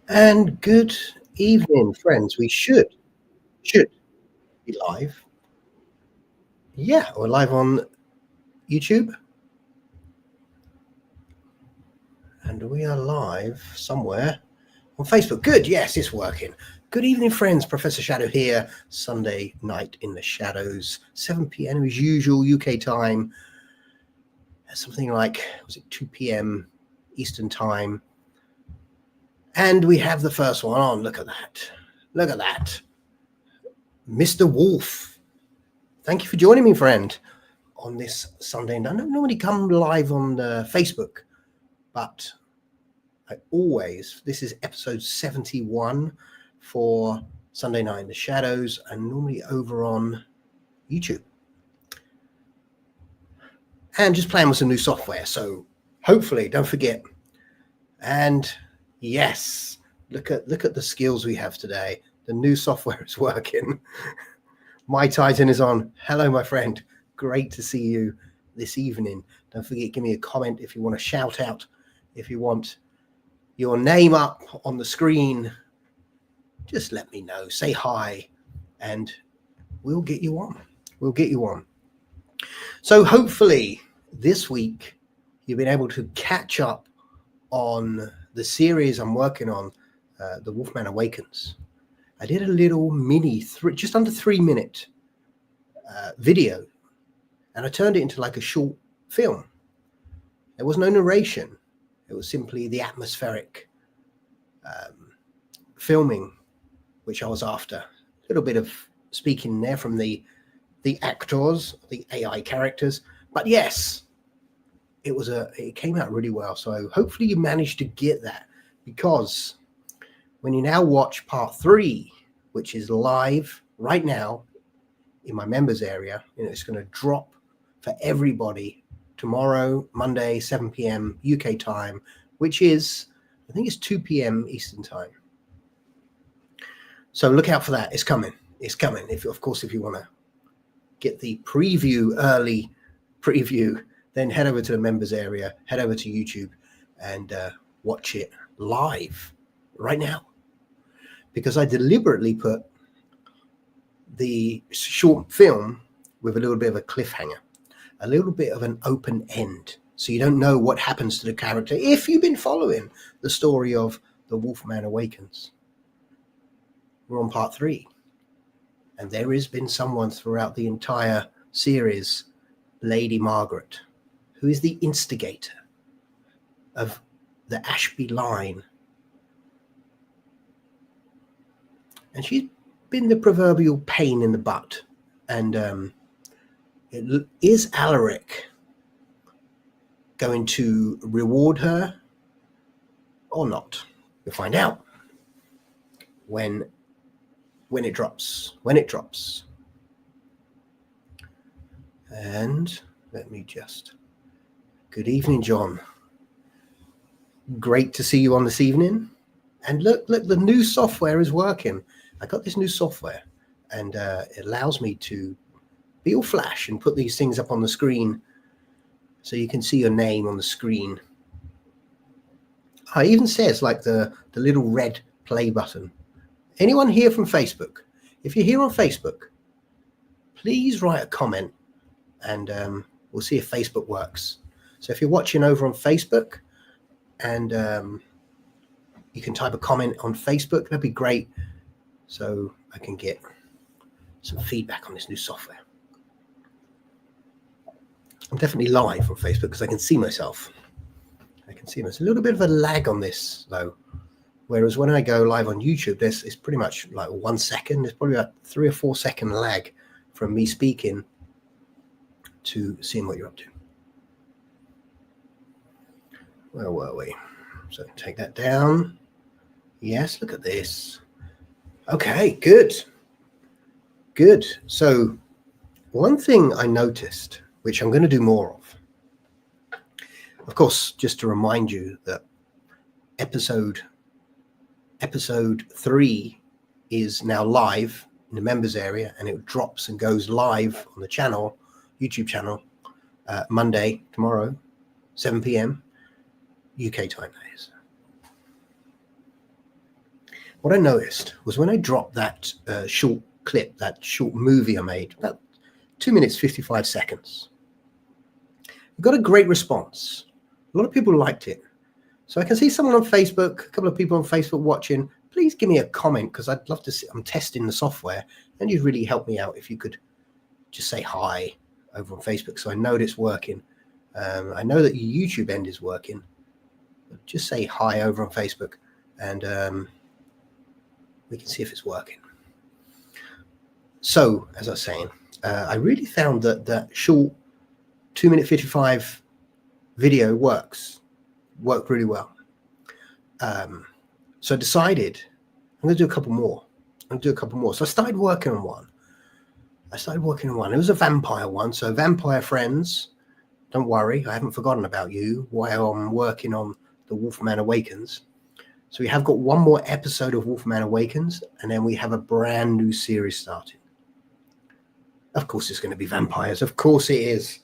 And good evening, friends. We should be live. Yeah, we're live on YouTube, and we are live somewhere on Facebook. Good, yes, it's working. Good evening, friends. Professor Shadow here. Sunday night in the shadows, 7 p.m. as usual, UK time. Something like, was it 2 p.m. Eastern time? And we have the first one on. Look at that. Look at that. Mr. Wolf. Thank you for joining me, friend, on this Sunday. I don't normally come live on Facebook, but this is episode 71 for Sunday Night in the Shadows, and normally over on YouTube. And just playing with some new software, so hopefully, don't forget. And yes, look at the skills we have today. The new software is working. My Titan is on. Hello, my friend. Great to see you this evening. Don't forget, give me a comment if you want to shout out, if you want your name up on the screen. Just let me know. Say hi, and we'll get you on. We'll get you on. So hopefully this week you've been able to catch up on the series I'm working on, The Wolfman Awakens. I did a little mini, just under 3-minute video, and I turned it into like a short film. There was no narration. It was simply the atmospheric filming, which I was after. A little bit of speaking there from the actors, the AI characters. But yes, it came out really well. So hopefully you managed to get that, because when you now watch part 3, which is live right now in my members area, it's going to drop for everybody tomorrow, Monday, 7 p.m. UK time, which is, I think it's 2 p.m. Eastern time. So look out for that. It's coming. It's coming. If you want to get the early preview, then head over to the members area, head over to YouTube, and watch it live right now. Because I deliberately put the short film with a little bit of a cliffhanger, a little bit of an open end, so you don't know what happens to the character if you've been following the story of The Wolfman Awakens. We're on part 3, and there has been someone throughout the entire series, Lady Margaret, who is the instigator of the Ashby line. And she's been the proverbial pain in the butt. And is Alaric going to reward her or not? You'll find out when it drops. And let me just... Good evening, John. Great to see you on this evening. And look, the new software is working. I got this new software, and it allows me to be all flash and put these things up on the screen so you can see your name on the screen. It even says like the little red play button. Anyone here from Facebook? If you're here on Facebook, please write a comment, and we'll see if Facebook works. So if you're watching over on Facebook, and you can type a comment on Facebook, that'd be great, so I can get some feedback on this new software. I'm definitely live on Facebook because I can see myself. There's a little bit of a lag on this though, whereas when I go live on YouTube, it's pretty much like 1 second. There's probably about 3 or 4 second lag from me speaking to seeing what you're up to. Where were we? So take that down. Yes, look at this. Okay, good. So one thing I noticed, which I'm going to do more of course, just to remind you that episode 3 is now live in the members area, and it drops and goes live on the channel, YouTube channel, Monday, tomorrow, 7 p.m. UK time, that is. what I noticed was when I dropped that short clip, that short movie I made, about 2 minutes, 55 seconds, I got a great response. A lot of people liked it. So I can see someone on Facebook, a couple of people on Facebook watching. Please give me a comment, because I'd love to see. I'm testing the software, and you'd really help me out if you could just say hi over on Facebook, so I know that it's working. I know that your YouTube end is working. But just say hi over on Facebook, and we can see if it's working. So, as I was saying, I really found that that short 2 minute 55 video worked really well. So I decided I'm going to do a couple more. So I started working on one. It was a vampire one. So vampire friends, don't worry, I haven't forgotten about you while I'm working on the Wolfman Awakens. So we have got one more episode of Wolfman Awakens, and then we have a brand new series starting. Of course it's going to be vampires. Of course it is.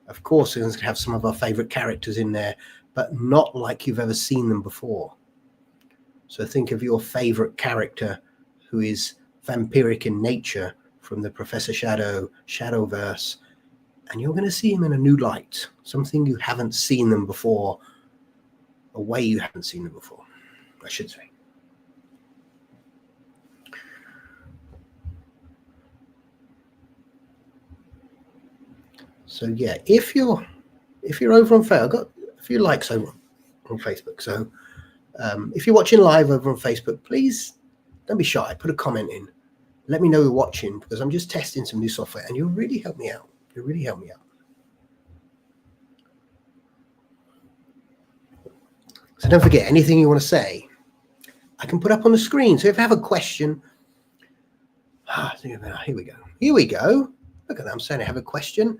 Of course it's going to have some of our favorite characters in there, but not like you've ever seen them before. So think of your favorite character who is vampiric in nature from the Professor Shadow, Shadowverse, and you're going to see him in a new light, something you haven't seen them before, a way you haven't seen them before, I should say. So yeah, if you're over on Facebook, I've got a few likes over on Facebook. So if you're watching live over on Facebook, please don't be shy. Put a comment in. Let me know you're watching, because I'm just testing some new software, and you'll really help me out. So don't forget, anything you want to say, I can put up on the screen. So if you have a question, here we go. Look at that. I'm saying I have a question,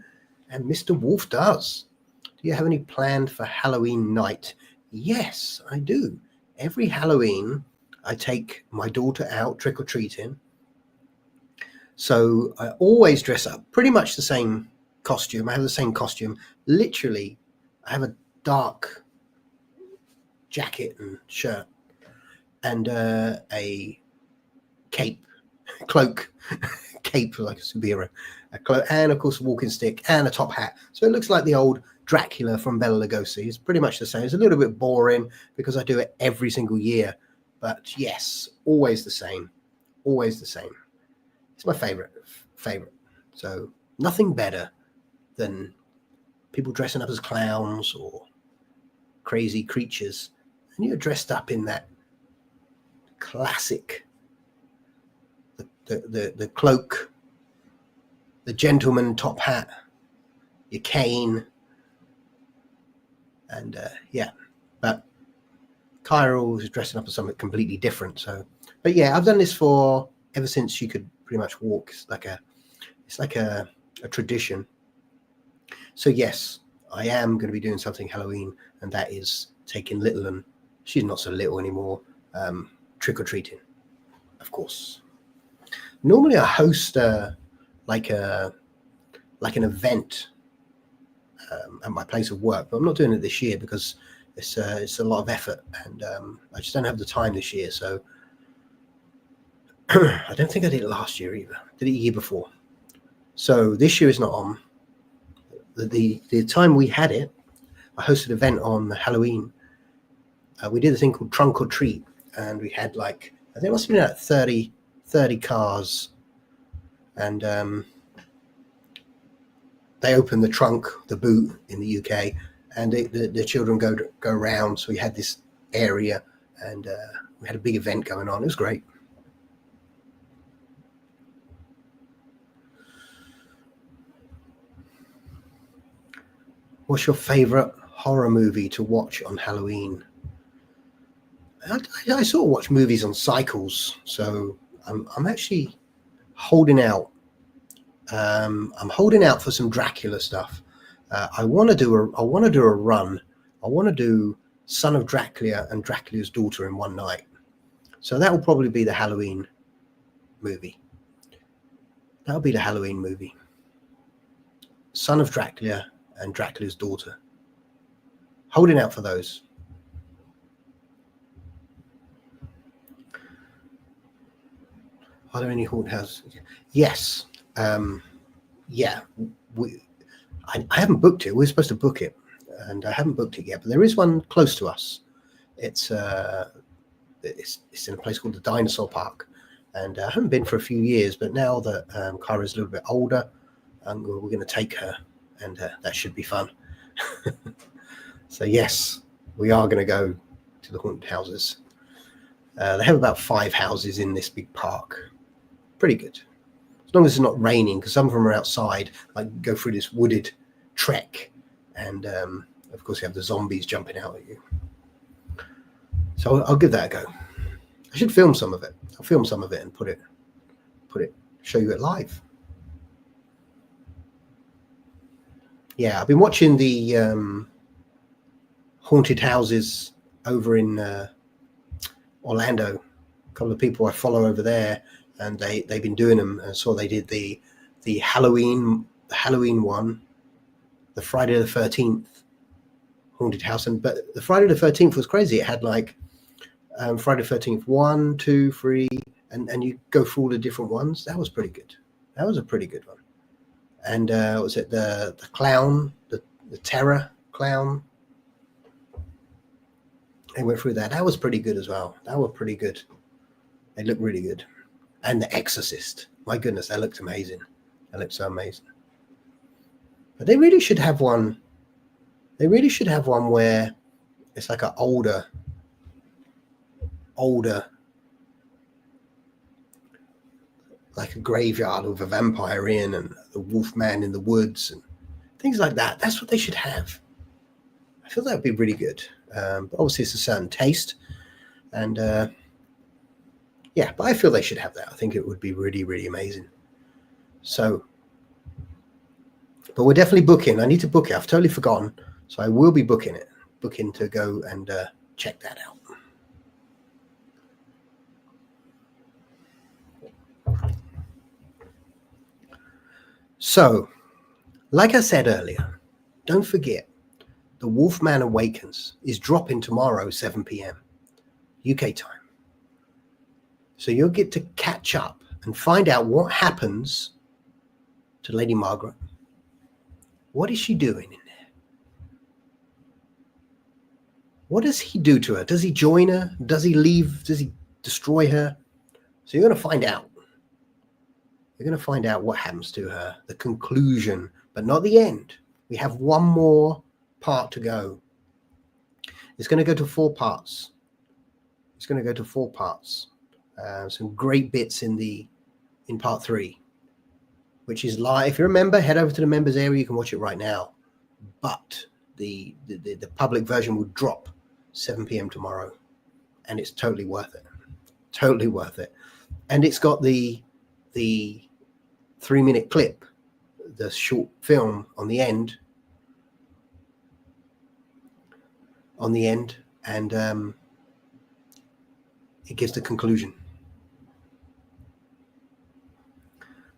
and Mr. Wolf does. Do you have any planned for Halloween night? Yes, I do. Every Halloween, I take my daughter out trick-or-treating. So I always dress up pretty much the same costume. I have the same costume. Literally, I have a dark jacket and shirt and a cloak like a superhero, a cloak, and of course a walking stick and a top hat. So it looks like the old Dracula from Bela Lugosi. It's pretty much the same. It's a little bit boring because I do it every single year, but yes, always the same. It's my favorite. So nothing better than people dressing up as clowns or crazy creatures, and you're dressed up in that classic, the cloak, the gentleman top hat, your cane, and yeah. But Kyra is dressing up as something completely different. So, but yeah, I've done this ever since she could pretty much walk. It's like a tradition. So yes, I am going to be doing something Halloween, and that is taking little, and she's not so little anymore, trick-or-treating, of course. Normally I host like an event at my place of work, but I'm not doing it this year because it's a lot of effort, and I just don't have the time this year. So I don't think I did it last year either. I did it the year before. So this year is not on. The time we had it, I hosted an event on Halloween. We did a thing called Trunk or Treat, and we had I think it must have been about 30 cars, and they opened the trunk, the boot in the UK, and the children go around. So we had this area, and we had a big event going on. It was great. What's your favorite horror movie to watch on Halloween? I sort of watch movies on cycles, so I'm actually holding out. I'm holding out for some Dracula stuff. I want to do a run. I want to do Son of Dracula and Dracula's Daughter in one night. So that will probably be the Halloween movie. That'll be the Halloween movie. Son of Dracula and Dracula's Daughter. Holding out for those. Are there any haunted houses? Yes. Yeah. I haven't booked it. We're supposed to book it, and I haven't booked it yet. But there is one close to us. It's in a place called the Dinosaur Park, and I haven't been for a few years. But now that Kyra's a little bit older, we're going to take her, and that should be fun. So yes, we are going to go to the haunted houses. They have about 5 houses in this big park. Pretty good. As long as it's not raining, because some of them are outside, like go through this wooded trek. And of course you have the zombies jumping out at you. So I'll give that a go. I should film some of it. I'll film some of it and show you it live. Yeah, I've been watching the haunted houses over in Orlando. A couple of people I follow over there, and they've been doing them. And so they did the Halloween one, the Friday the 13th haunted house. But the Friday the 13th was crazy. It had like Friday the 13th 1, 2, 3, and you go through all the different ones. That was pretty good. That was a pretty good one. And was it the clown, the terror clown? They went through that. That was pretty good as well. That was pretty good. They looked really good. And The Exorcist. My goodness, that looked amazing. That looked so amazing. But they really should have one. They really should have one where it's like an older, like a graveyard with a vampire in, and the wolf man in the woods and things like that. That's what they should have. I feel that would be really good. But obviously it's a certain taste, and yeah, but I feel they should have that. I think it would be really, really amazing. So, but we're definitely booking. I need to book it. I've totally forgotten, so I will be booking to go and check that out. So, like I said earlier, don't forget, The Wolfman Awakens is dropping tomorrow, 7 p.m. UK time. So you'll get to catch up and find out what happens to Lady Margaret. What is she doing in there? What does he do to her? Does he join her? Does he leave? Does he destroy her? So you're going to find out. You're going to find out what happens to her, the conclusion, but not the end. We have one more part to go. It's going to go to 4 parts. It's going to go to 4 parts. Some great bits in part 3, which is live. If you remember, head over to the members area. You can watch it right now. But the public version will drop 7 p.m. tomorrow, and it's totally worth it. Totally worth it. And it's got the 3-minute clip, the short film on the end, and it gives the conclusion.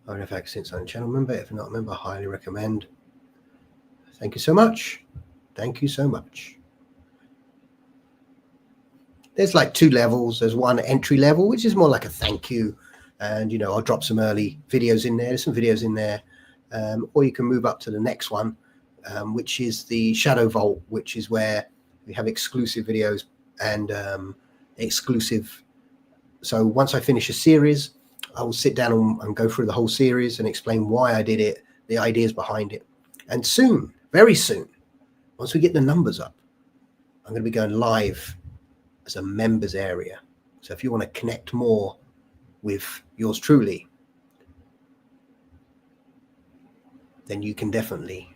I don't know if I can since I'm a channel member. If you're not a member, I highly recommend. Thank you so much. Thank you so much. There's like 2 levels. There's one entry level, which is more like a thank you. And, you know, I'll drop some early videos in there. There's some videos in there. Or you can move up to the next one, which is the Shadow Vault, which is where we have exclusive videos and exclusive. So once I finish a series, I will sit down and go through the whole series and explain why I did it, the ideas behind it. And soon, very soon, once we get the numbers up, I'm going to be going live as a members area. So if you want to connect more with yours truly, then you can definitely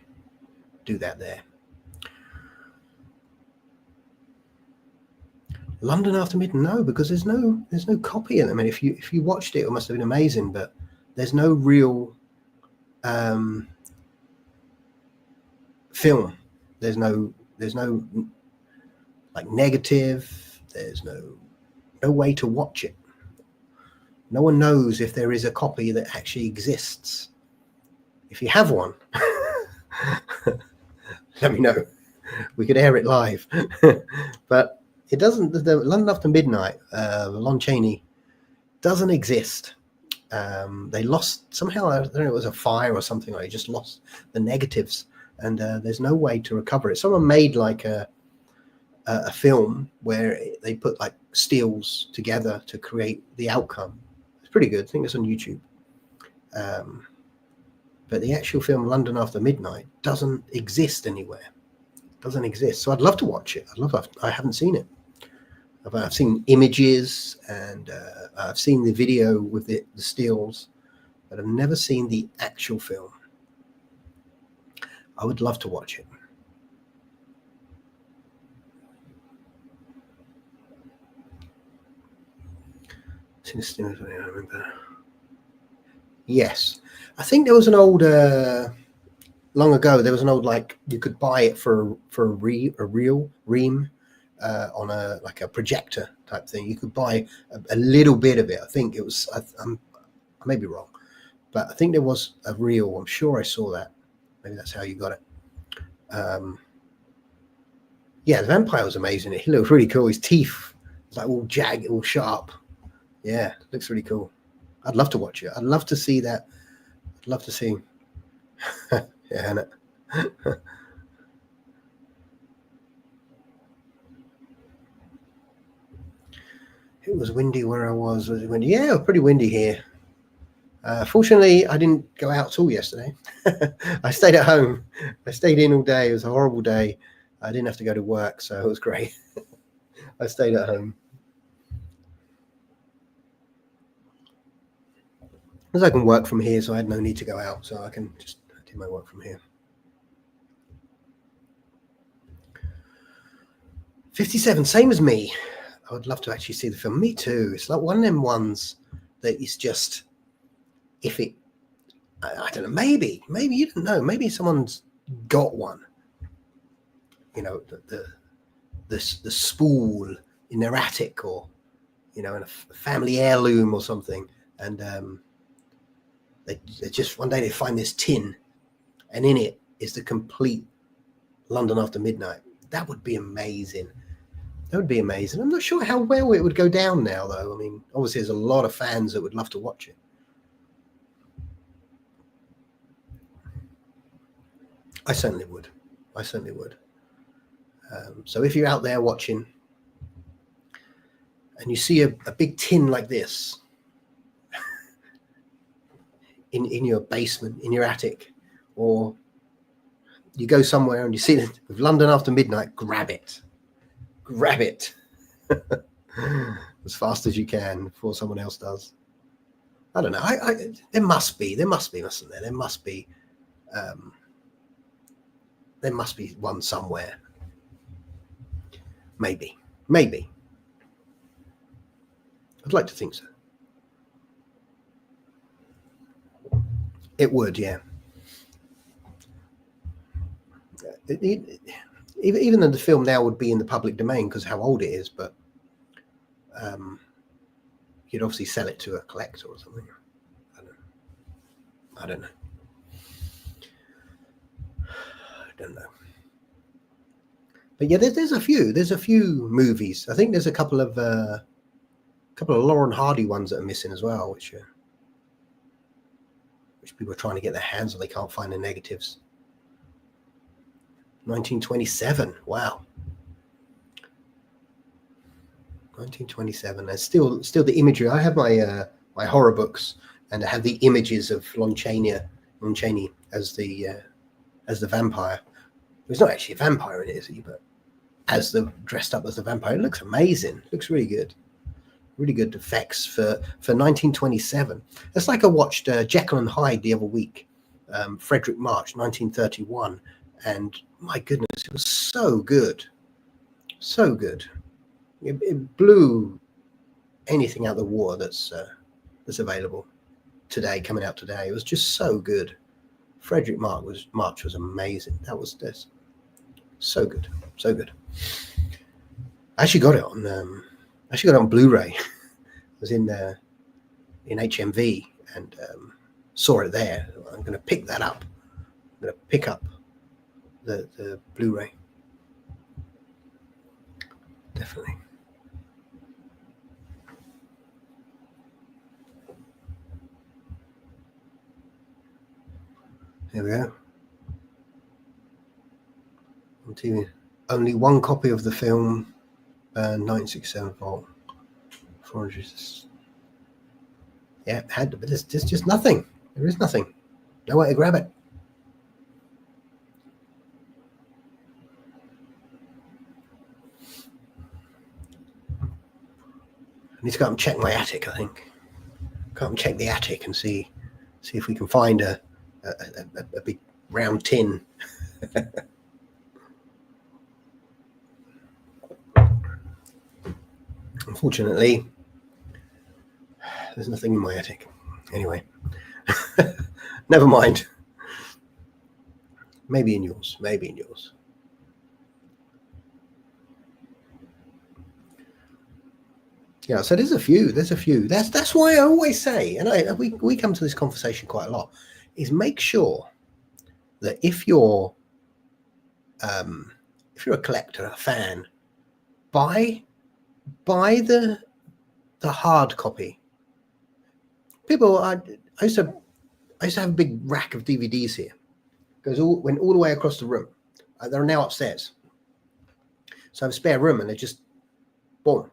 do that there. London After Midnight, no, because there's no copy of them. I mean, if you watched it, it must have been amazing, but there's no real film. There's no like negative. There's no way to watch it. No one knows if there is a copy that actually exists. If you have one, let me know. We could air it live. But it doesn't. The London After Midnight, Lon Chaney, doesn't exist. They lost somehow. I don't know, it was a fire or something. Or they just lost the negatives, and there's no way to recover it. Someone made like a film where they put like steels together to create the outcome. It's pretty good. I think it's on YouTube. But the actual film London After Midnight doesn't exist anywhere. Doesn't exist. So I'd love to watch it. I haven't seen it. I've seen images, and I've seen the video with the stills, but I've never seen the actual film. I would love to watch it. I remember. Yes, I think there was an old long ago. There was an old, like, you could buy it for a real ream on a projector type thing. You could buy a little bit of it. I think it was. I may be wrong, but I think there was a reel. I'm sure I saw that. Maybe that's how you got it. Yeah, the vampire was amazing. He looked really cool. His teeth was like all jagged, all sharp. Yeah, looks really cool. I'd love to watch it. I'd love to see that. I'd love to see. Yeah, it was windy where I was. Was it windy? Yeah, it was pretty windy here. Fortunately, I didn't go out at all yesterday. I stayed at home. I stayed in all day. It was a horrible day. I didn't have to go to work, so it was great. I stayed at home. Because I can work from here, so I had no need to go out, so I can just do my work from here. 57, same as me. I would love to actually see the film. Me too. It's like one of them ones that is just, if it, I don't know, maybe you don't know, maybe someone's got one. You know, the spool in their attic, or in a family heirloom or something, and they just one day they find this tin, and in it is the complete London After Midnight. That would be amazing. That would be amazing. I'm not sure how well it would go down now, though. I mean, obviously there's a lot of fans that would love to watch it. I certainly would. So if you're out there watching and you see a big tin like this in your basement, in your attic, or you go somewhere and you see it with London After Midnight, grab it as fast as you can before someone else does. I don't know. There must be, mustn't there? There must be one somewhere. Maybe. I'd like to think so. It would, yeah. Even though the film now would be in the public domain because how old it is, but you'd obviously sell it to a collector or something. I don't know. But yeah, there's a few movies. I think there's a couple of Lauren Hardy ones that are missing as well, which people are trying to get their hands on. They can't find the negatives. 1927. Wow. 1927. There's still the imagery. I have my horror books, and I have the images of Lon Chaney as the vampire. He's not actually a vampire in it, is he? But as dressed up as the vampire, it looks amazing. It looks really good. Really good effects for 1927. It's like I watched Jekyll and Hyde the other week, Frederick March, 1931, and my goodness, it was so good. It blew anything out of the water that's available today, coming out today. It was just so good. Frederick March was amazing. That was this so good. I actually got it on Blu-ray. I was in HMV and saw it there. I'm going to pick that up. I'm going to pick up the Blu-ray. Definitely. There we go. On TV. Only one copy of the film, 967 volt. 400. Yeah, had to, but there's just nothing. There is nothing. No way to grab it. I need to go up and check my attic, I think. Go up and check the attic and see if we can find a big round tin. Unfortunately, there's nothing in my attic. Anyway, never mind. Maybe in yours. Maybe in yours. Yeah, so there's a few. That's why I always say, and we come to this conversation quite a lot, is make sure that if you're a collector, a fan, buy the hard copy. People, I used to have a big rack of DVDs here. Went all the way across the room. They're now upstairs. So I have a spare room, and they're just boom.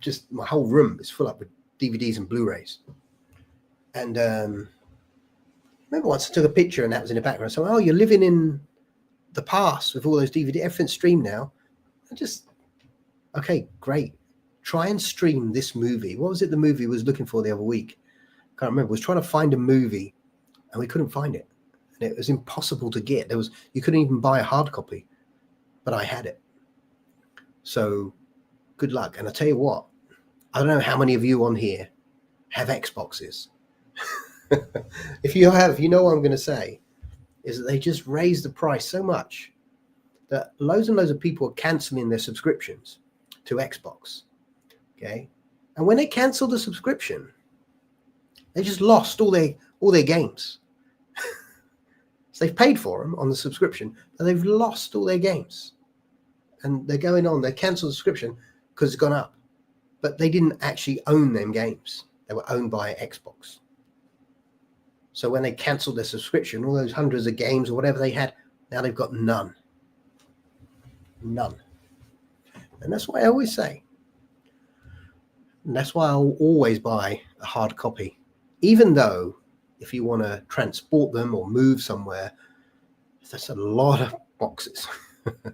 Just my whole room is full up with DVDs and Blu-rays. And remember once I took a picture and that was in the background. So, you're living in the past with all those DVD, everything's streamed now. Okay, great. Try and stream this movie. What was it the movie was looking for the other week? Can't remember. Was trying to find a movie and we couldn't find it. And it was impossible to get. You couldn't even buy a hard copy, but I had it. So good luck. And I tell you what, I don't know how many of you on here have Xboxes. If you have, you know what I'm going to say is that they just raised the price so much that loads and loads of people are canceling their subscriptions to Xbox. Okay. And when they cancel the subscription, they just lost all their games. So they've paid for them on the subscription, but they've lost all their games. And they're going on, they cancel the subscription because it's gone up. But they didn't actually own them games. They were owned by Xbox. So when they canceled their subscription, all those hundreds of games or whatever they had, now they've got none. None. And that's why I always say, and that's why I'll always buy a hard copy. Even though if you want to transport them or move somewhere, that's a lot of boxes. A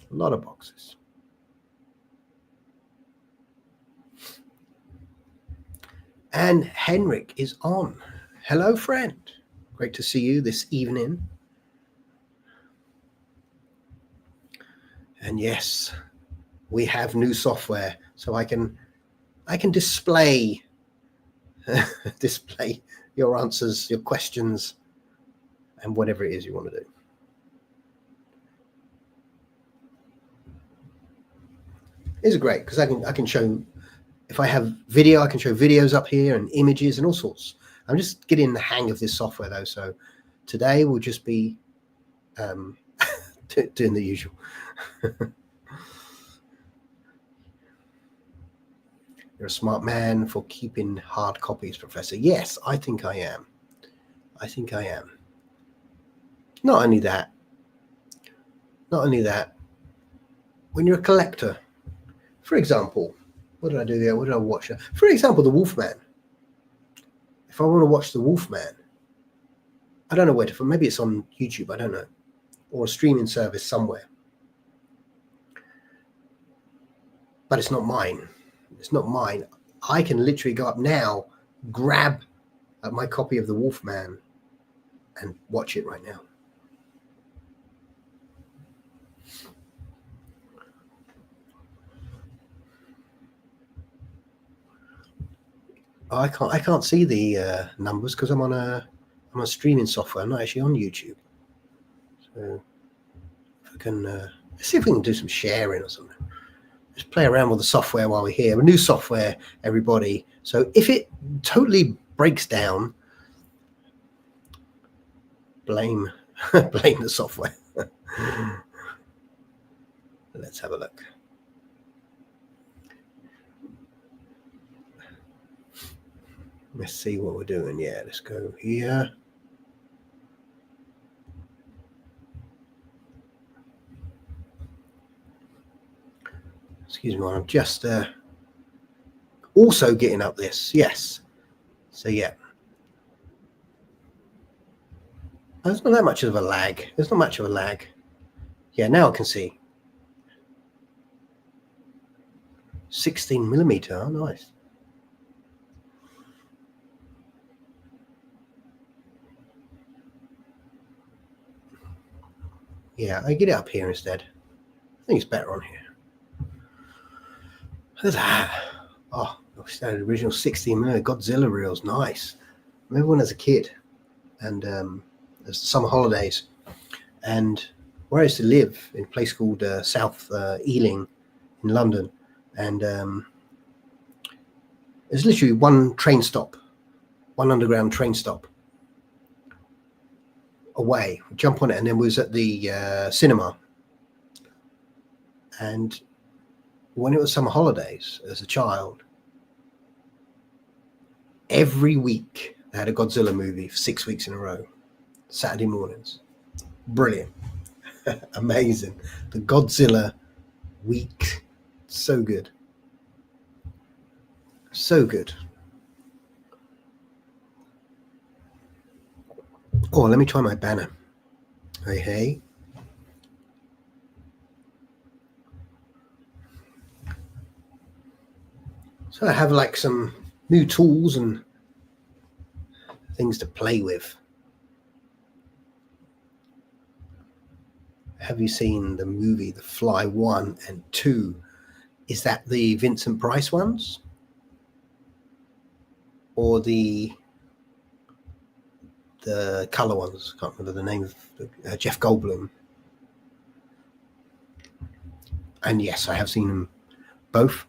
lot of boxes. And Henrik is on. Hello, friend. Great to see you this evening. And yes, we have new software, so I can display display your answers, your questions, and whatever it is you want to do. It's great because I can show. If I have video, I can show videos up here and images and all sorts. I'm just getting the hang of this software though. So today will just be doing the usual. You're a smart man for keeping hard copies, Professor. Yes, I think I am. Not only that, when you're a collector, for example, what did I do there? What did I watch? For example, The Wolfman. If I want to watch The Wolfman, I don't know where to. Maybe it's on YouTube. I don't know, or a streaming service somewhere. But it's not mine. It's not mine. I can literally go up now, grab my copy of The Wolfman, and watch it right now. I can't see the numbers because I'm on streaming software. I'm not actually on YouTube. So if I can let's see if we can do some sharing or something. Just play around with the software while we're here. A new software, everybody. So if it totally breaks down, blame the software. Let's have a look. Let's see what we're doing. Yeah, let's go here. Excuse me, I'm just also getting up this. Yes. So yeah. There's not that much of a lag. There's not much of a lag. Yeah, now I can see. 16mm. Oh, nice. Yeah, I get it up here instead. I think it's better on here. Look at that. Oh, that original 16mm Godzilla reels. Nice. I remember when I was a kid and there's summer holidays, and where I used to live in a place called South Ealing in London, and there's literally one train stop, one underground train stop away. We jump on it, and then we was at the cinema. And when it was summer holidays as a child, every week they had a Godzilla movie for 6 weeks in a row, Saturday mornings. Brilliant. Amazing. The Godzilla week. So good. So good. Oh, let me try my banner. Hey, hey. So I have like some new tools and things to play with. Have you seen the movie The Fly 1 and 2? Is that the Vincent Price ones? Or the color ones? I can't remember the name of Jeff Goldblum. And yes, I have seen them both.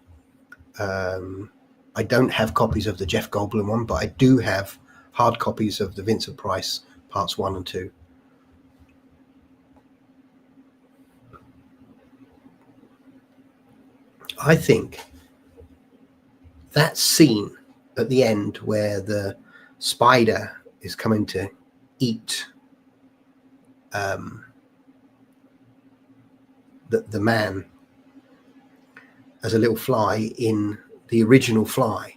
I don't have copies of the Jeff Goldblum one, but I do have hard copies of the Vincent Price parts 1 and 2. I think that scene at the end where the spider is coming to eat the man as a little fly in the original Fly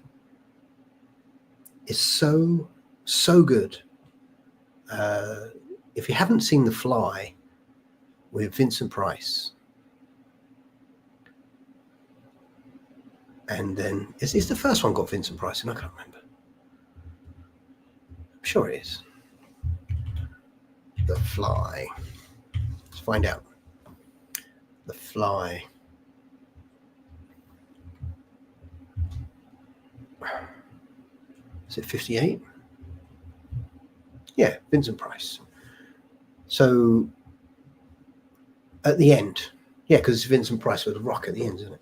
is so good. If you haven't seen The Fly with Vincent Price, and then is the first one got Vincent Price, and I can't remember. I'm sure it is. The Fly. Let's find out. The Fly. Is it 58? Yeah, Vincent Price. So at the end, yeah, because it's Vincent Price with a rock at the end, isn't it?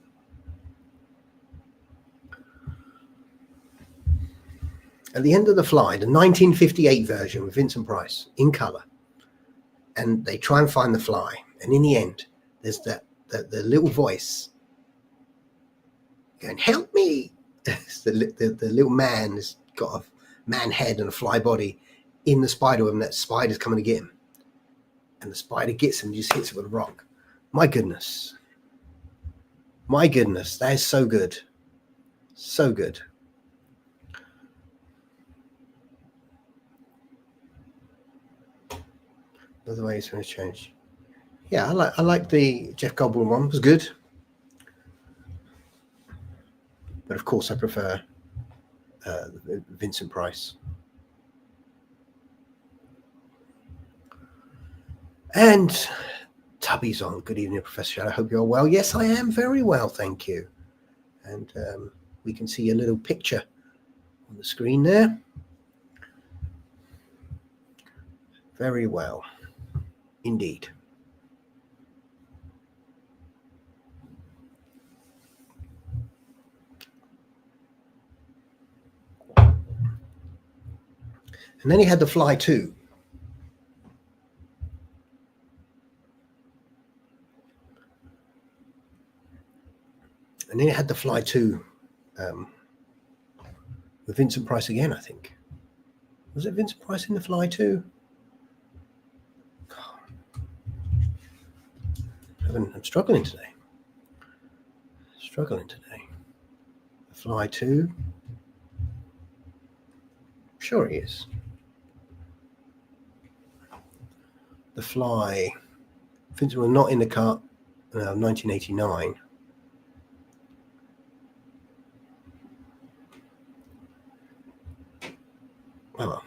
At the end of The Fly, the 1958 version with Vincent Price in color, and they try and find the fly, and in the end, there's the little voice going, "Help me!" the little man has got a man head and a fly body in the spider web, and that spider's coming to get him, and the spider gets him and just hits it with a rock. My goodness, that is so good, so good. By the way, it's going to change. Yeah, I like the Jeff Goldblum one. It was good, but of course I prefer Vincent Price. And Tubby's on. Good evening, Professor Shadow. I hope you're well. Yes, I am very well, thank you. And we can see a little picture on the screen there. Very well, indeed. And then he had The Fly 2. And then he had The Fly 2 with Vincent Price again, I think. Was it Vincent Price in The Fly too? I'm struggling today. The Fly 2. Sure he is. The Fly. Vincent was not in the cut. 1989. Oh.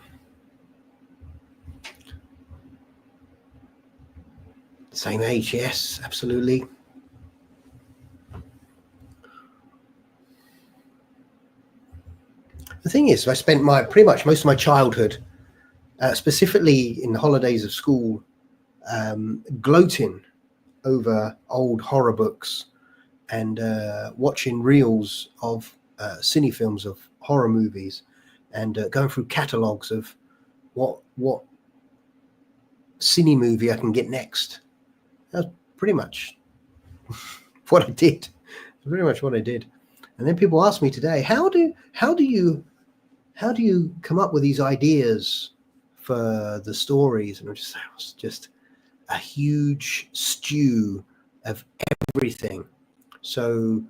Same age, yes, absolutely. The thing is, I spent pretty much most of my childhood, specifically in the holidays of school, gloating over old horror books and watching reels of cine films of horror movies, and going through catalogues of what cine movie I can get next. That's pretty much what I did. Pretty much what I did. And then people ask me today, how do you come up with these ideas for the stories? And it was just a huge stew of everything. So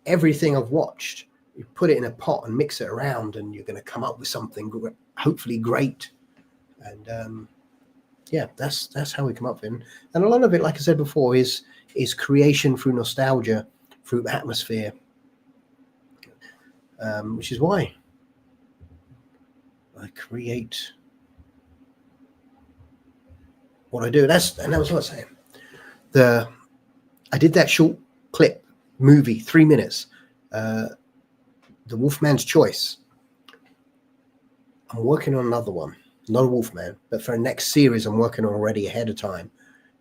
everything I've watched, you put it in a pot and mix it around, and you're going to come up with something hopefully great. And yeah, that's how we come up with it. And a lot of it, like I said before, is creation through nostalgia, through atmosphere, which is why I create what I do. And that was what I was saying. I did that short clip movie, 3 minutes, The Wolfman's Choice. I'm working on another one, not a Wolfman, but for a next series I'm working on already ahead of time.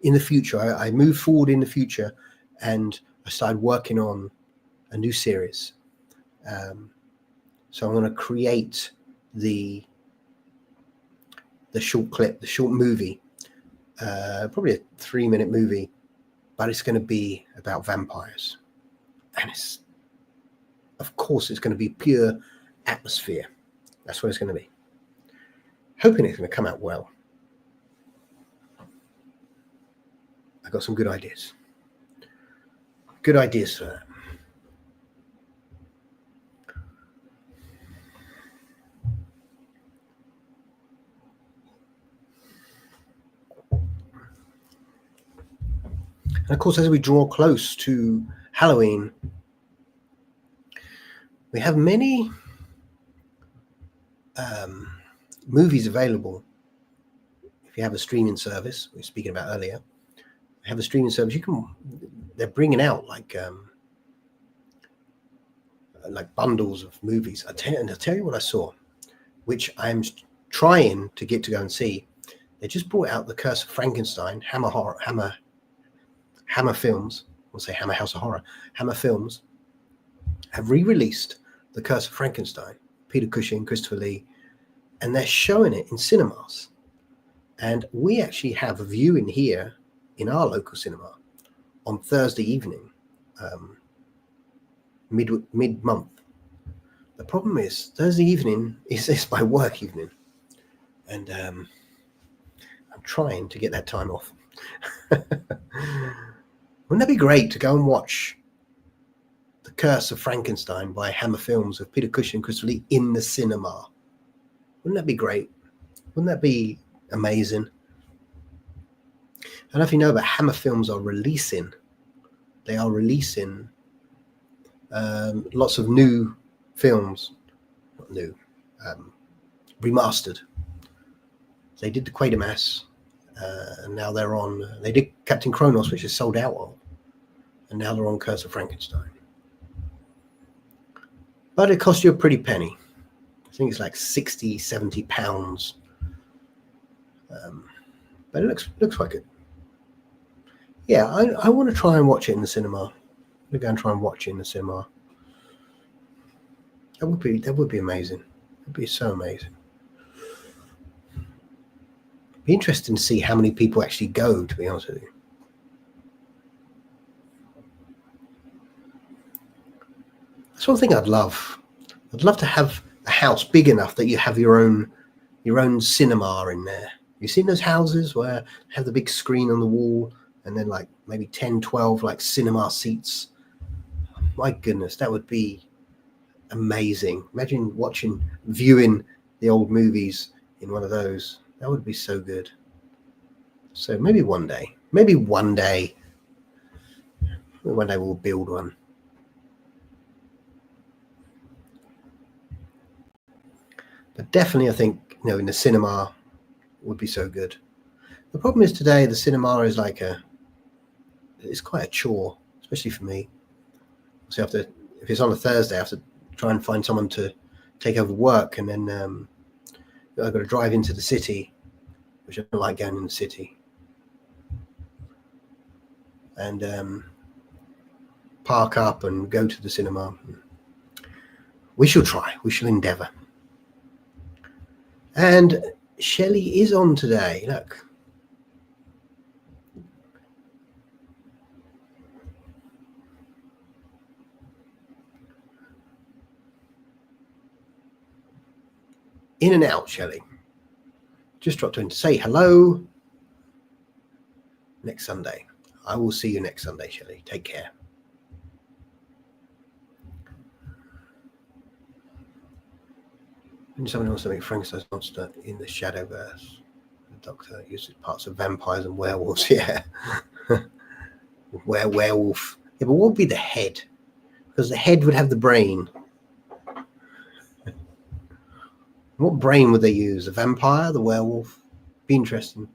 In the future, I moved forward in the future, and I started working on a new series. So I'm going to create the short clip, the short movie, probably a 3-minute movie, but it's going to be about vampires. And of course, it's going to be pure atmosphere. That's what it's going to be. Hoping it's going to come out well. I got some good ideas. Good ideas for that. And of course, as we draw close to Halloween, we have many movies available. If you have a streaming service, we were speaking about earlier, have a streaming service, they're bringing out like bundles of movies. I'll tell you what I saw, which I'm trying to get to go and see. They just brought out The Curse of Frankenstein. Hammer Films, I'll say Hammer House of Horror. Hammer Films have re-released The Curse of Frankenstein, Peter Cushing, Christopher Lee, and they're showing it in cinemas. And we actually have a viewing here in our local cinema on Thursday evening, mid-month. The problem is Thursday evening is my work evening, and I'm trying to get that time off. Wouldn't that be great to go and watch The Curse of Frankenstein by Hammer Films with Peter Cushing and Christopher Lee in the cinema? Wouldn't that be great? Wouldn't that be amazing? I don't know if you know, but Hammer Films are releasing lots of new films, not new, remastered. They did the Quatermass, and now they did Captain Kronos, which is sold out of, and now they're on Curse of Frankenstein. But it costs you a pretty penny. I think it's like 60, 70 pounds. But it looks like it. Yeah, I want to try and watch it in the cinema. I'm going to go and try and watch it in the cinema. That would be amazing. It would be so amazing. It'd be interesting to see how many people actually go, to be honest with you. That's one thing I'd love. I'd love to have a house big enough that you have your own cinema in there. You've seen those houses where they have the big screen on the wall and then like maybe 10, 12 like cinema seats. My goodness, that would be amazing. Imagine viewing the old movies in one of those. That would be so good. So maybe one day we'll build one. But definitely, I think, in the cinema would be so good. The problem is today the cinema is it's quite a chore, especially for me. So if it's on a Thursday, I have to try and find someone to take over work, and then I've got to drive into the city, which I don't like going in the city, and park up and go to the cinema. We shall try. We shall endeavour. And Shelley is on today. Look. In and out, Shelley. Just dropped in to say hello. Next Sunday. I will see you next Sunday, Shelley. Take care. And someone wants to make Frankenstein's monster in the Shadowverse. The Doctor uses parts of vampires and werewolves. Yeah. Werewolf. Yeah, but what would be the head? Because the head would have the brain. What brain would they use? The vampire? The werewolf? Be interesting.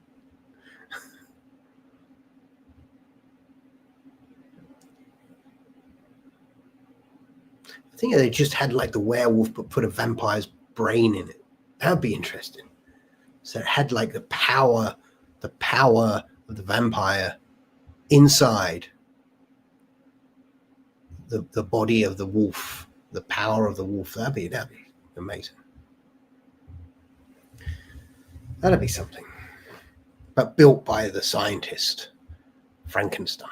I think they just had like the werewolf but put a vampire's brain in it. That would be interesting. So it had like the power of the vampire inside the body of the wolf, the power of the wolf. That'd be amazing. That'd be something. But built by the scientist, Frankenstein.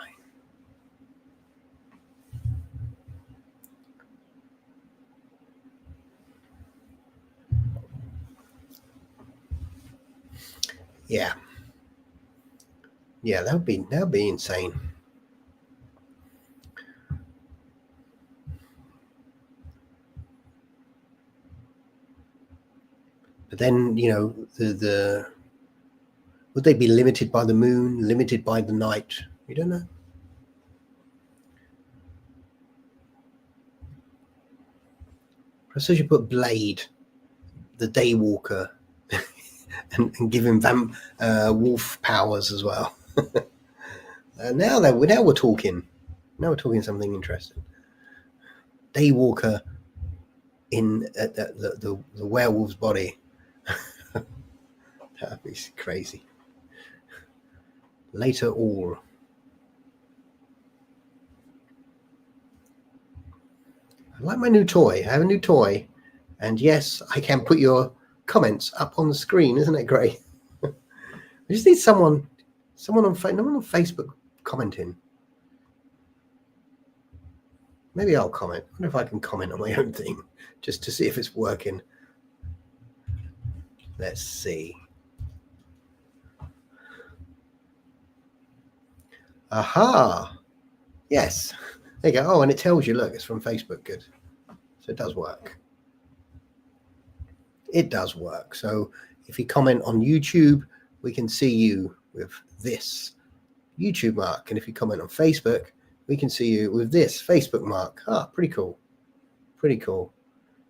Yeah. Yeah, that would be insane. But then, the would they be limited by the moon, limited by the night? We don't know. I suppose you put Blade, the Daywalker, and give him wolf powers as well. Now we're talking. Now we're talking something interesting. Daywalker in the werewolf's body. That'd be crazy. Later all. I like my new toy. I have a new toy. And yes, I can put your comments up on the screen. Isn't it great? I just need someone on Facebook commenting. Maybe I'll comment. I wonder if I can comment on my own thing just to see if it's working. Let's see. Aha. Yes. There you go. Oh, and it tells you, look, it's from Facebook. Good. So it does work. It does work. So if you comment on YouTube, we can see you with this YouTube mark. And if you comment on Facebook, we can see you with this Facebook mark. Ah, pretty cool. Pretty cool.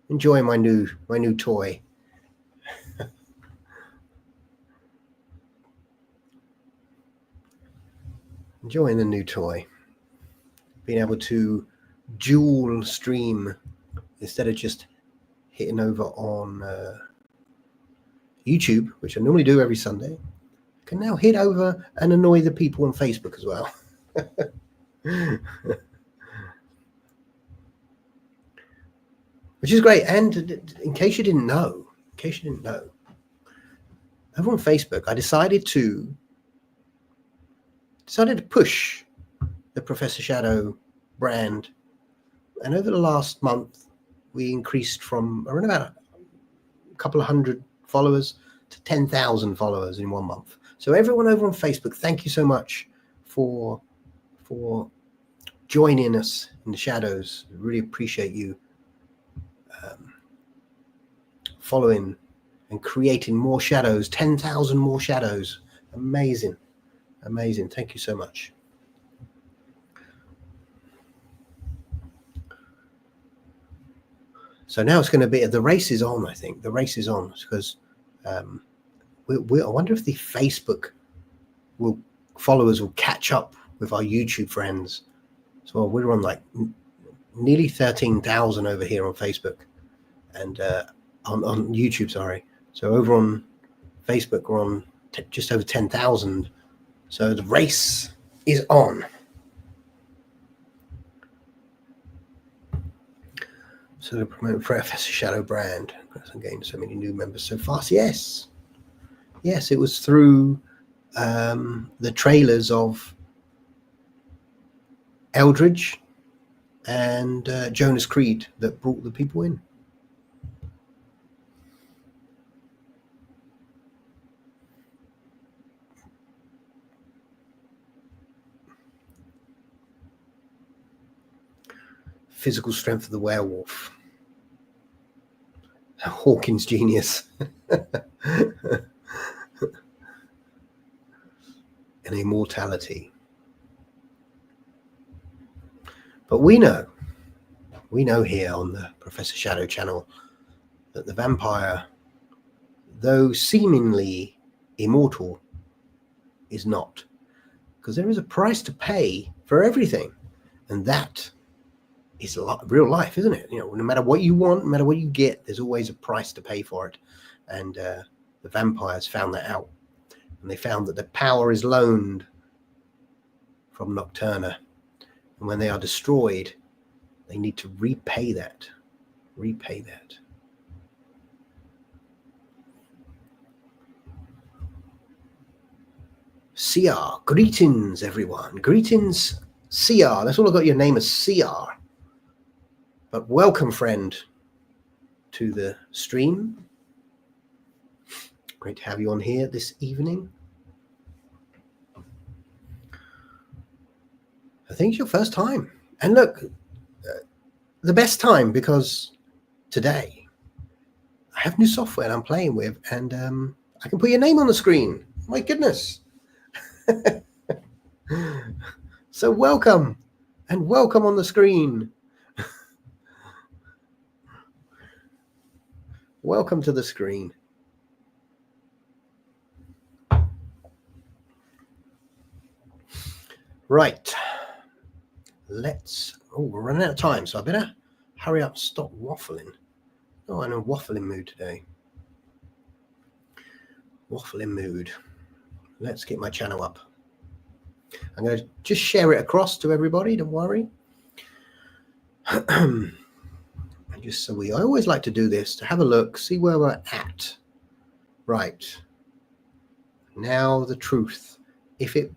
Enjoy my new toy. Enjoying the new toy. Being able to dual stream instead of just hitting over on YouTube, which I normally do every Sunday. I can now hit over and annoy the people on Facebook as well. Which is great. And in case you didn't know, over on Facebook, I decided to push the Professor Shadow brand. And over the last month, we increased from around about a couple of hundred followers to 10,000 followers in 1 month. So everyone over on Facebook, thank you so much for joining us in the shadows. Really appreciate you following and creating more shadows, 10,000 more shadows. Amazing. Thank you so much. So now it's going to be, the race is on, I think. The race is on because I wonder if the Facebook followers will catch up with our YouTube friends. So we're on like nearly 13,000 over here on Facebook and on YouTube, sorry. So over on Facebook, we're on just over 10,000. So the race is on. So to promote Professor Shadow brand, I'm getting so many new members so fast. Yes, it was through the trailers of Eldridge and Jonas Creed that brought the people in. Physical strength of the werewolf. Hawkins genius. And immortality. But we know here on the Professor Shadow channel that the vampire, though seemingly immortal, is not. Because there is a price to pay for everything. And that is real life, isn't it? You know, no matter what you want, no matter what you get, there's always a price to pay for it. And the vampires found that out. And they found that the power is loaned from Nocturna. And when they are destroyed, they need to repay that. CR, greetings everyone. Greetings, CR. That's all I got your name is CR. But welcome, friend, to the stream. Great to have you on here this evening. I think it's your first time. And look, the best time, because today I have new software I'm playing with and I can put your name on the screen. My goodness. So welcome and welcome on the screen. Welcome to the screen. Right. We're running out of time, so I better hurry up, stop waffling. Oh, I'm in a waffling mood today. Waffling mood. Let's get my channel up. I'm going to just share it across to everybody, don't worry. I always like to do this, to have a look, see where we're at. Right. Now the truth. If it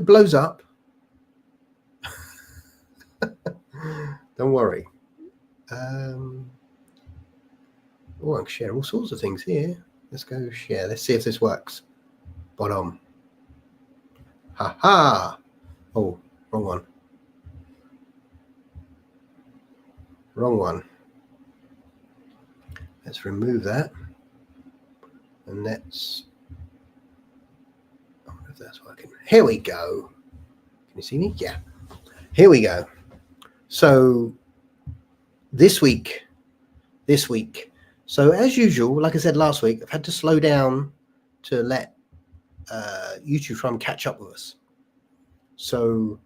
blows up, don't worry. I can share all sorts of things here. Let's go share. Let's see if this works. Bottom. Ha ha. Oh, wrong one. Wrong one. Let's remove that. And let's. I wonder if that's working. Here we go. Can you see me? Yeah. Here we go. So this week. So as usual, like I said last week, I've had to slow down to let YouTube try and catch up with us. So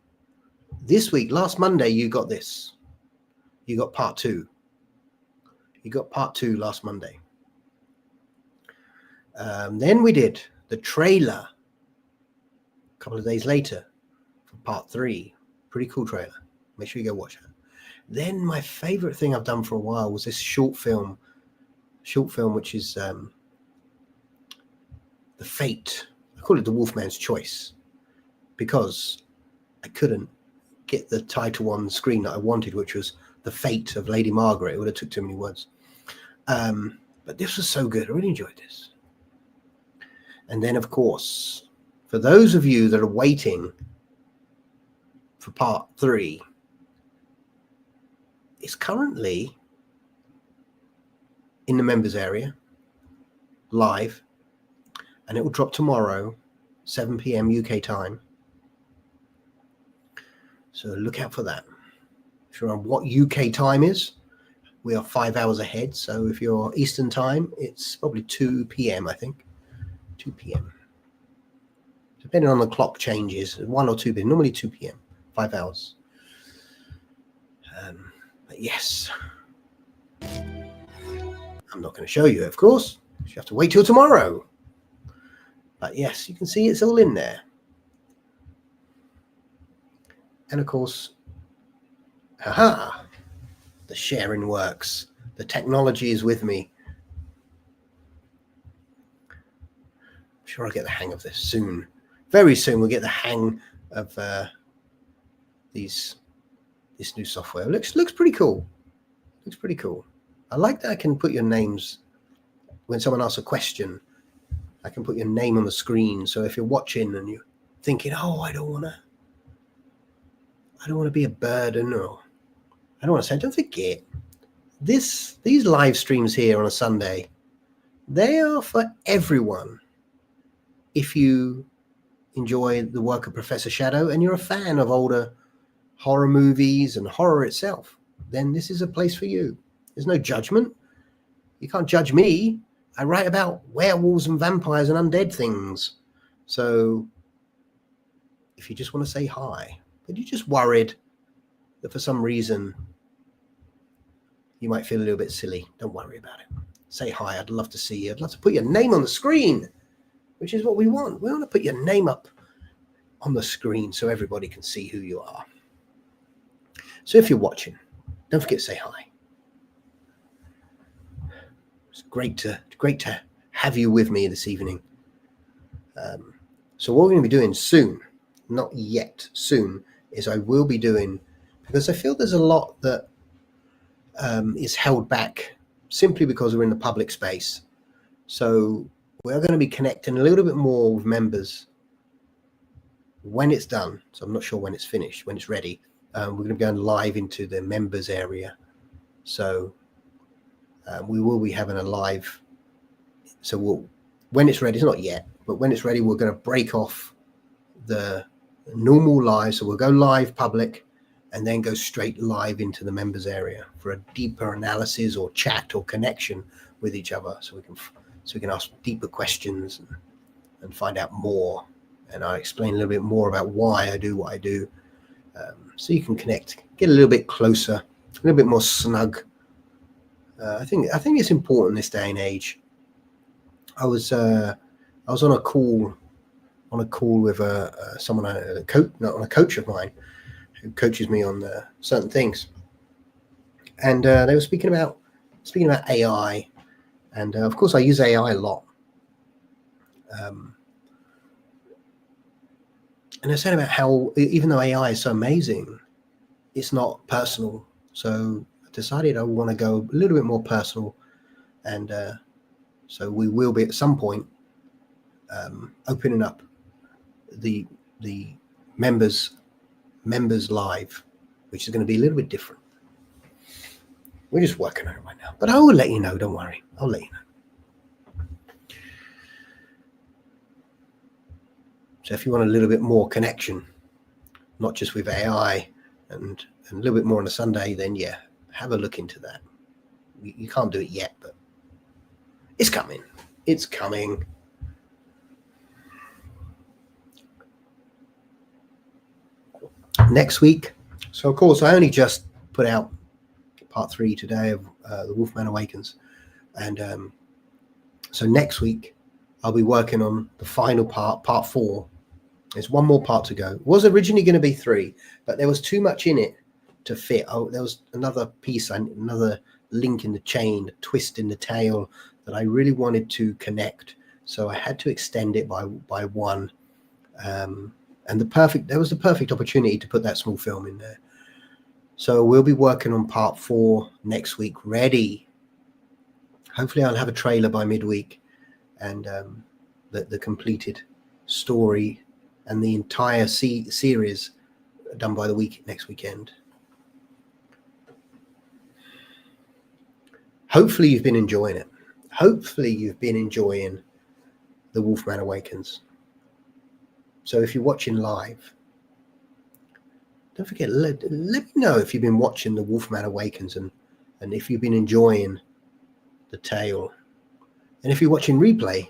this week, last Monday, you got this. You got part 2. You got part 2 last Monday. Then we did the trailer a couple of days later for part 3. Pretty cool trailer. Make sure you go watch it. Then my favorite thing I've done for a while was this short film, which is The Fate. I call it The Wolfman's Choice because I couldn't get the title on the screen that I wanted, which was The Fate of Lady Margaret. It would have took too many words. But this was so good. I really enjoyed this. And then, of course, for those of you that are waiting for part 3, it's currently in the members area, live, and it will drop tomorrow, 7 p.m. UK time. So look out for that. If you're on what UK time is, we are 5 hours ahead. So if you're Eastern time, it's probably 2 p.m. I think. 2 p.m. Depending on the clock changes, 1 or 2 p.m. Normally 2 p.m. 5 hours. But yes, I'm not going to show you, of course. You have to wait till tomorrow. But yes, you can see it's all in there. And of course, the sharing works. The technology is with me. I'm sure I'll get the hang of this soon. Very soon we'll get the hang of this new software. Looks pretty cool. Looks pretty cool. I like that I can put your names when someone asks a question. I can put your name on the screen. So if you're watching and you're thinking, oh, I don't want to be a burden, or I don't want to say, don't forget, these live streams here on a Sunday, they are for everyone. If you enjoy the work of Professor Shadow and you're a fan of older horror movies and horror itself, then this is a place for you. There's no judgment. You can't judge me. I write about werewolves and vampires and undead things. So if you just want to say hi, but you're just worried that for some reason you might feel a little bit silly, don't worry about it. Say hi. I'd love to see you. I'd love to put your name on the screen, which is what we want. We want to put your name up on the screen so everybody can see who you are. So if you're watching, don't forget to say hi. It's great to have you with me this evening. So what we're going to be doing soon, not yet, soon, is I will be doing, because I feel there's a lot that is held back simply because we're in the public space. So we're going to be connecting a little bit more with members when it's done. So I'm not sure when it's finished, when it's ready. We're going to be going live into the members area. So we will be having a live. So when it's ready, it's not yet, but when it's ready, we're going to break off the normal live. So we'll go live public and then go straight live into the members area for a deeper analysis or chat or connection with each other. So we can ask deeper questions and find out more. And I'll explain a little bit more about why I do what I do. So you can connect, get a little bit closer, a little bit more snug. I think it's important this day and age. I was on a call with a coach of mine who coaches me on certain things, and they were speaking about AI, and of course I use AI a lot. And they're saying about how even though AI is so amazing, it's not personal. So I decided I want to go a little bit more personal, and so we will be at some point opening up the members live, which is going to be a little bit different. We're just working on it right now, but I will let you know. Don't worry, I'll let you know. So if you want a little bit more connection, not just with AI and a little bit more on a Sunday, then yeah, have a look into that. You can't do it yet, but it's coming. It's coming. Next week. So of course, I only just put out part 3 today of The Wolfman Awakens. And so next week, I'll be working on the final part 4. There's one more part to go. It was originally going to be 3, but there was too much in it to fit. Oh, there was another piece, another link in the chain, a twist in the tail that I really wanted to connect. So I had to extend it by one. And there was the perfect opportunity to put that small film in there. So we'll be working on part 4 next week, ready. Hopefully I'll have a trailer by midweek, and the completed story and the entire series done by the next weekend. Hopefully you've been enjoying it. Hopefully you've been enjoying The Wolfman Awakens. So if you're watching live, don't forget, let me know if you've been watching The Wolfman Awakens and if you've been enjoying the tale. And if you're watching replay,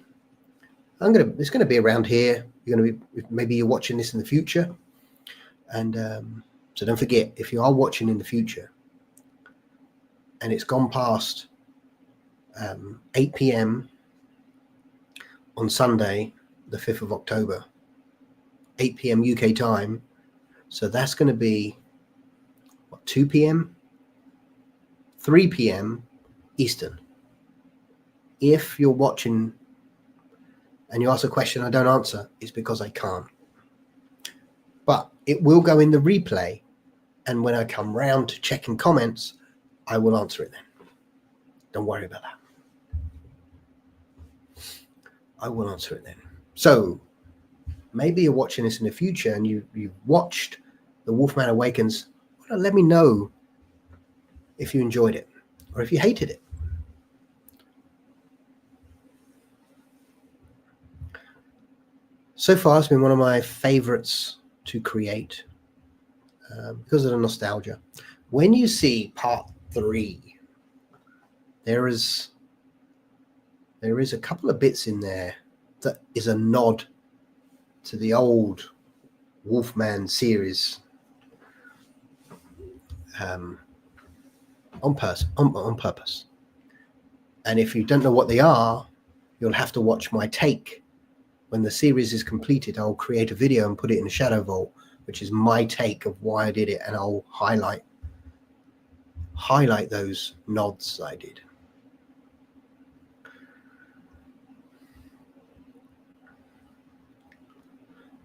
it's going to be around here. Maybe you're watching this in the future. And so don't forget, if you are watching in the future and it's gone past 8 p.m. on Sunday, the 5th of October, 8 p.m. UK time. So that's going to be, 2 p.m., 3 p.m. Eastern. If you're watching and you ask a question I don't answer, it's because I can't. But it will go in the replay. And when I come round to checking comments, I will answer it then. Don't worry about that. I will answer it then. So maybe you're watching this in the future and you've watched The Wolfman Awakens. Well, let me know if you enjoyed it or if you hated it. So far, it's been one of my favorites to create because of the nostalgia. When you see part 3, there is a couple of bits in there that is a nod to the old Wolfman series on purpose. And if you don't know what they are, you'll have to watch my take. When the series is completed, I'll create a video and put it in the Shadow Vault, which is my take of why I did it, and I'll highlight those nods I did.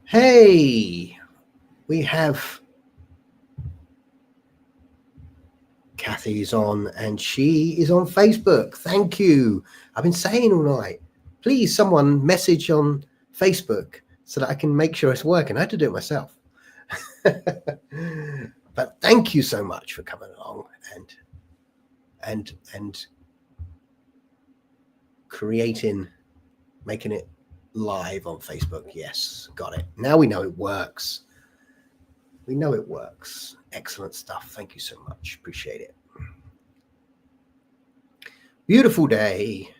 Hey, we have Kathy's on, and she is on Facebook. Thank you. I've been saying all night, please someone message on Facebook so that I can make sure it's working. I had to do it myself. But thank you so much for coming along and making it live on Facebook. Yes, got it. Now we know it works. We know it works. Excellent stuff. Thank you so much. Appreciate it. Beautiful day.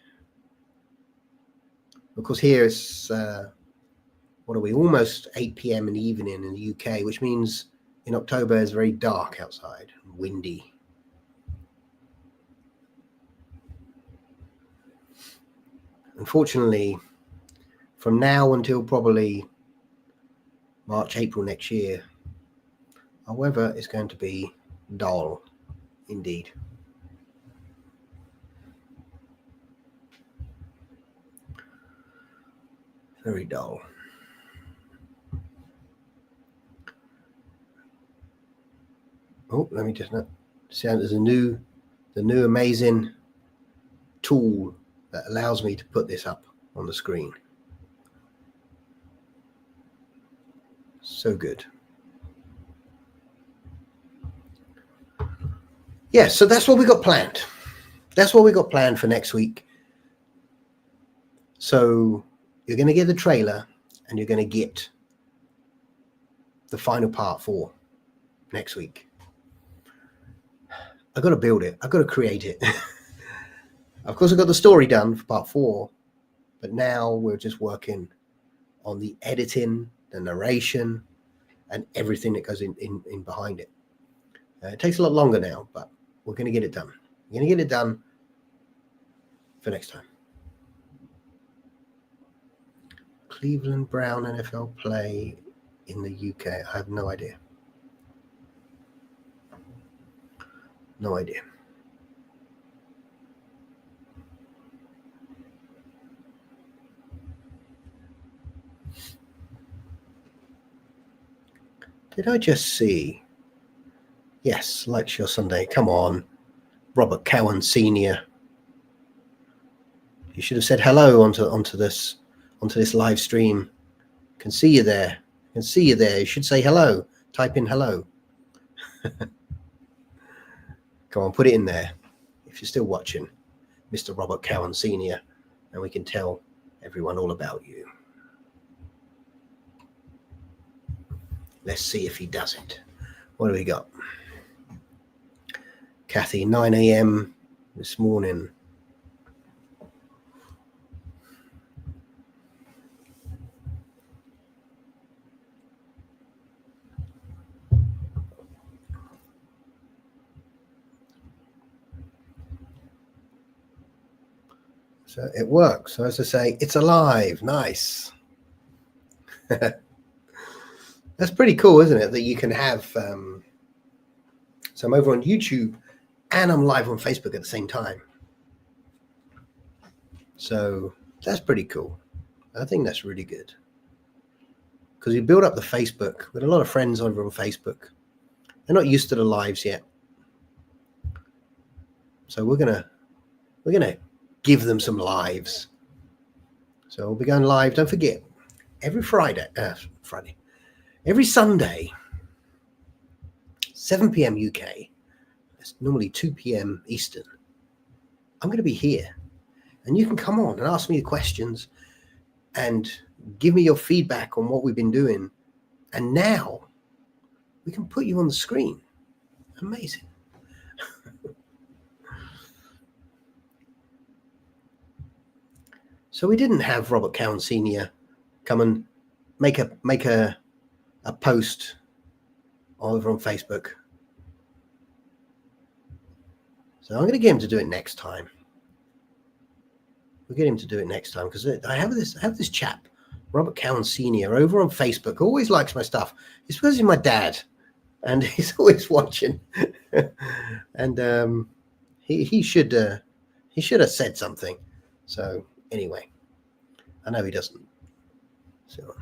Of course, here it's what are we? Almost 8 p.m. in the evening in the UK, which means in October it's very dark outside and windy. Unfortunately, from now until probably March, April next year, our weather is going to be dull indeed. Very dull. Oh, let me just see. There's the new amazing tool that allows me to put this up on the screen. So good. Yeah, so that's what we got planned. That's what we got planned for next week. So you're going to get the trailer and you're going to get the final part 4 next week. I've got to build it. I've got to create it. Of course, I've got the story done for part 4, but now we're just working on the editing, the narration, and everything that goes in behind it. It takes a lot longer now, but we're going to get it done. We're going to get it done for next time. Cleveland Brown NFL play in the UK. I have no idea. No idea. Did I just see? Yes, likes your Sunday. Come on, Robert Cowan Senior. You should have said hello onto this live stream. Can see you there. Can see you there. You should say hello. Type in hello. Come on, put it in there. If you're still watching, Mr. Robert Cowan Senior, and we can tell everyone all about you. Let's see if he does it. What do we got? Kathy, 9 a.m. this morning. So it works. So as I say, it's alive. Nice. That's pretty cool, isn't it? That you can have. So I'm over on YouTube and I'm live on Facebook at the same time. So that's pretty cool. I think that's really good. Because we build up the Facebook with a lot of friends over on Facebook. They're not used to the lives yet. So we're gonna give them some lives. So we'll be going live. Don't forget, every every Sunday, 7 p.m. UK. It's normally 2 p.m. Eastern. I'm going to be here, and you can come on and ask me the questions and give me your feedback on what we've been doing. And now we can put you on the screen. Amazing. So we didn't have Robert Cowan Senior come and make a post over on Facebook. So I'm going to get him to do it next time. We'll get him to do it next time because I have this chap, Robert Cowan Senior, over on Facebook. Always likes my stuff. It's because he's my dad, and he's always watching. And he should have said something. So anyway, I know he doesn't. So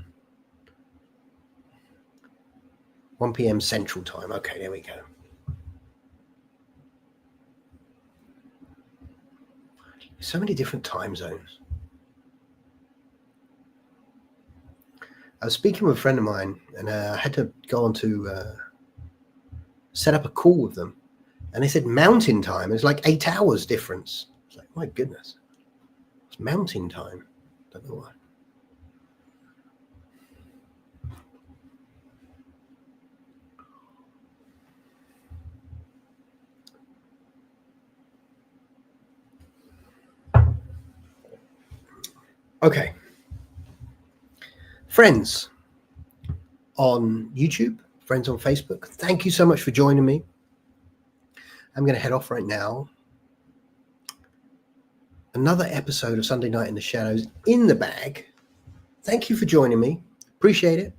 1 p.m. Central Time. Okay, there we go. So many different time zones. I was speaking with a friend of mine, and I had to go on to set up a call with them, and they said mountain time is like 8 hours difference. It's like, my goodness, it's mountain time. Don't know why. Okay. Friends on YouTube, friends on Facebook, thank you so much for joining me. I'm going to head off right now. Another episode of Sunday Night in the Shadows in the bag. Thank you for joining me. Appreciate it.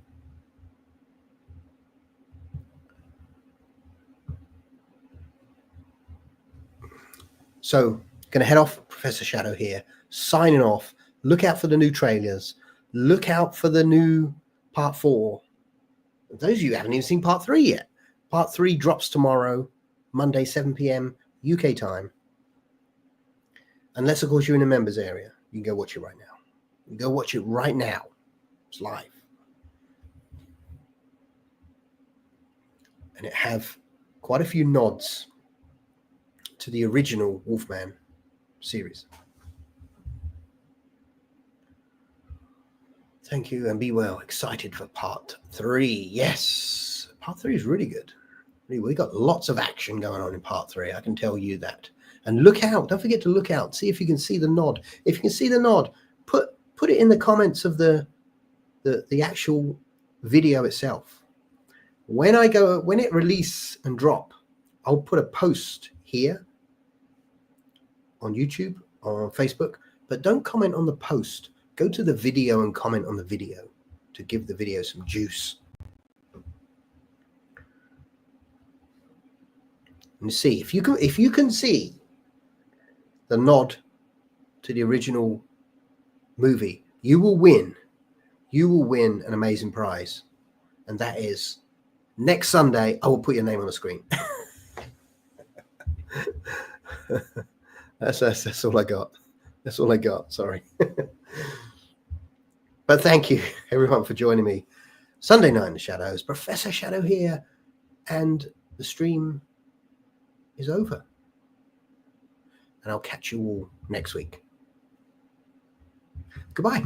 So, going to head off. Professor Shadow here, signing off. Look out for the new trailers. Look out for the new part 4. Those of you who haven't even seen part 3 yet. Part 3 drops tomorrow, Monday, 7 p.m. UK time. Unless, of course, you're in the members area. You can go watch it right now. You can go watch it right now. It's live. And it have quite a few nods to the original Wolfman series. Thank you, and be well. Excited for part 3. Yes, part 3 is really good. We got lots of action going on in part 3. I can tell you that. And look out! Don't forget to look out. See if you can see the nod. If you can see the nod, put it in the comments of the actual video itself. When it release and drop, I'll put a post here on YouTube or on Facebook. But don't comment on the post. Go to the video and comment on the video to give the video some juice. And see if you can see the nod to the original movie, you will win. You will win an amazing prize, and that is Next Sunday, I will put your name on the screen. That's all I got. That's all I got. Sorry. But thank you, everyone, for joining me. Sunday night in the shadows. Professor Shadow here. And the stream is over. And I'll catch you all next week. Goodbye.